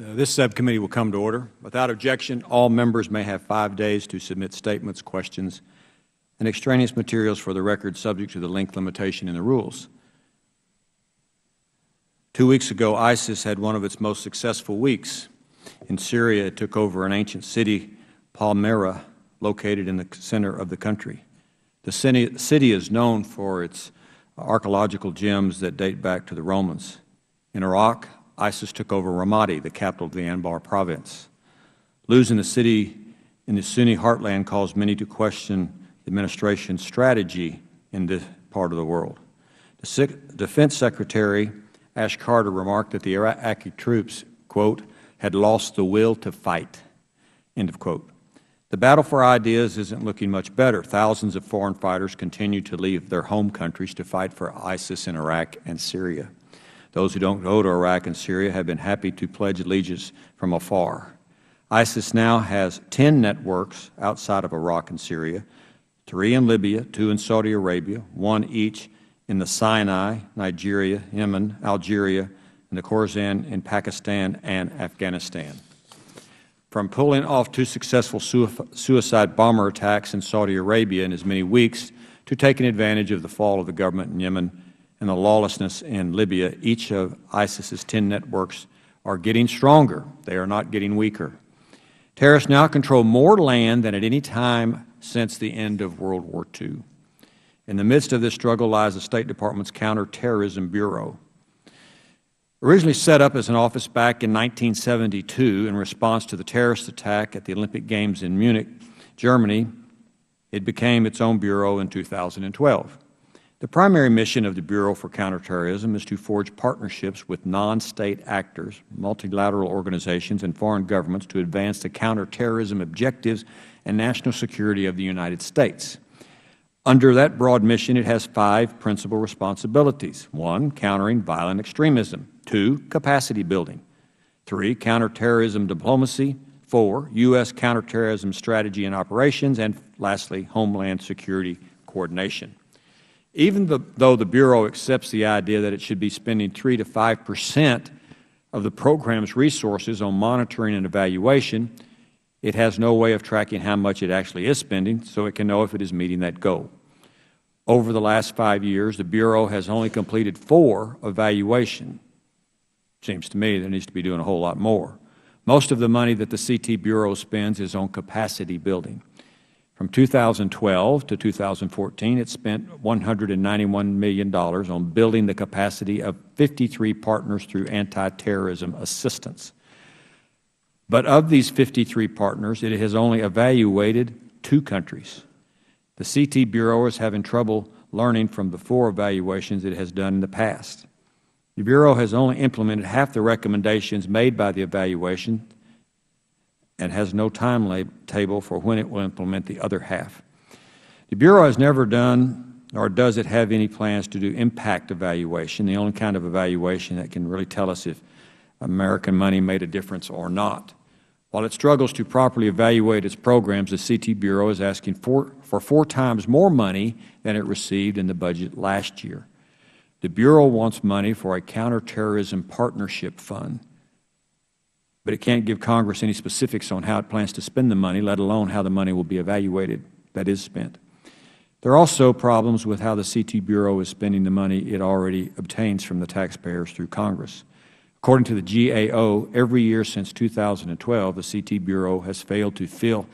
This subcommittee will come to order. Without objection, all members may have 5 days to submit statements, questions, and extraneous materials for the record subject to the length limitation in the rules. 2 weeks ago, ISIS had one of its most successful weeks. In Syria, it took over an ancient city, Palmyra, located in the center of the country. The city is known for its archaeological gems that date back to the Romans. In Iraq, ISIS took over Ramadi, the capital of the Anbar province. Losing the city in the Sunni heartland caused many to question the administration's strategy in this part of the world. The Defense Secretary Ash Carter remarked that the Iraqi troops, quote, had lost the will to fight, end of quote. The battle for ideas isn't looking much better. Thousands of foreign fighters continue to leave their home countries to fight for ISIS in Iraq and Syria. Those who don't go to Iraq and Syria have been happy to pledge allegiance from afar. ISIS now has 10 networks outside of Iraq and Syria, 3 in Libya, 2 in Saudi Arabia, 1 each in the Sinai, Nigeria, Yemen, Algeria, and the Khorasan in Pakistan and Afghanistan. From pulling off 2 successful suicide bomber attacks in Saudi Arabia in as many weeks to taking advantage of the fall of the government in Yemen and the lawlessness in Libya, each of ISIS's 10 networks are getting stronger. They are not getting weaker. Terrorists now control more land than at any time since the end of World War II. In the midst of this struggle lies the State Department's Counter-terrorism Bureau. Originally set up as an office back in 1972 in response to the terrorist attack at the Olympic Games in Munich, Germany, it became its own bureau in 2012. The primary mission of the Bureau for Counterterrorism is to forge partnerships with non-state actors, multilateral organizations, and foreign governments to advance the counterterrorism objectives and national security of the United States. Under that broad mission, it has 5 principal responsibilities. 1, countering violent extremism. 2, capacity building. 3, counterterrorism diplomacy. 4, U.S. counterterrorism strategy and operations. And lastly, homeland security coordination. Even though the Bureau accepts the idea that it should be spending 3 to 5% of the program's resources on monitoring and evaluation, it has no way of tracking how much it actually is spending, so it can know if it is meeting that goal. Over the last 5 years, the Bureau has only completed 4 evaluations. Seems to me there needs to be doing a whole lot more. Most of the money that the CT Bureau spends is on capacity building. From 2012 to 2014, it spent $191 million on building the capacity of 53 partners through anti-terrorism assistance. But of these 53 partners, it has only evaluated 2 countries. The CT Bureau is having trouble learning from the 4 evaluations it has done in the past. The Bureau has only implemented half the recommendations made by the evaluation and has no timetable for when it will implement the other half. The Bureau has never done, or does it have any plans to do impact evaluation, the only kind of evaluation that can really tell us if American money made a difference or not. While it struggles to properly evaluate its programs, the CT Bureau is asking for 4 times more money than it received in the budget last year. The Bureau wants money for a counterterrorism partnership fund, but it can't give Congress any specifics on how it plans to spend the money, let alone how the money will be evaluated that is spent. There are also problems with how the CT Bureau is spending the money it already obtains from the taxpayers through Congress. According to the GAO, every year since 2012, the CT Bureau has failed to fill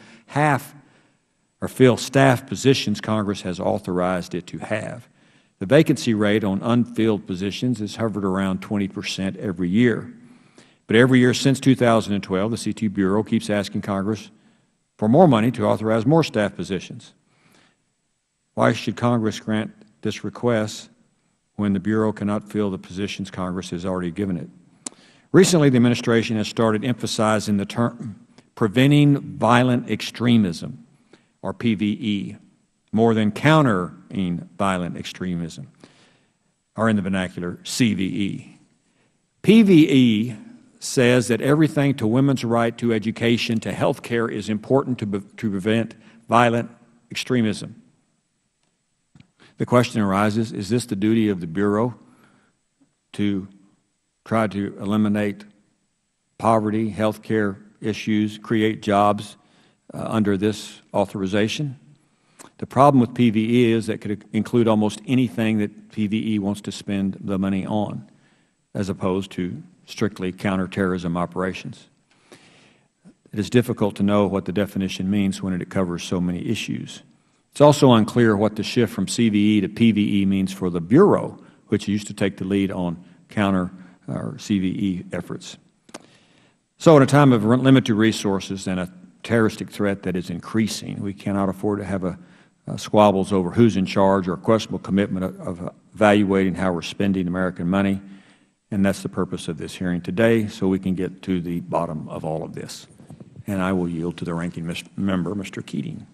staff positions Congress has authorized it to have. The vacancy rate on unfilled positions has hovered around 20% every year. But every year since 2012, the CT Bureau keeps asking Congress for more money to authorize more staff positions. Why should Congress grant this request when the Bureau cannot fill the positions Congress has already given it? Recently, the administration has started emphasizing the term preventing violent extremism, or PVE, more than countering violent extremism, or in the vernacular, CVE. PVE says that everything to women's right to education to health care is important to prevent violent extremism. The question arises, is this the duty of the Bureau to try to eliminate poverty, health care issues, create jobs under this authorization. The problem with PVE is that it could include almost anything that PVE wants to spend the money on, as opposed to strictly counterterrorism operations. It is difficult to know what the definition means when it covers so many issues. It's also unclear what the shift from CVE to PVE means for the Bureau, which used to take the lead on counter or CVE efforts. So in a time of limited resources and a terroristic threat that is increasing, we cannot afford to have squabbles over who's in charge or a questionable commitment of evaluating how we're spending American money. And that's the purpose of this hearing today, so we can get to the bottom of all of this. And I will yield to the ranking member, Mr. Keating.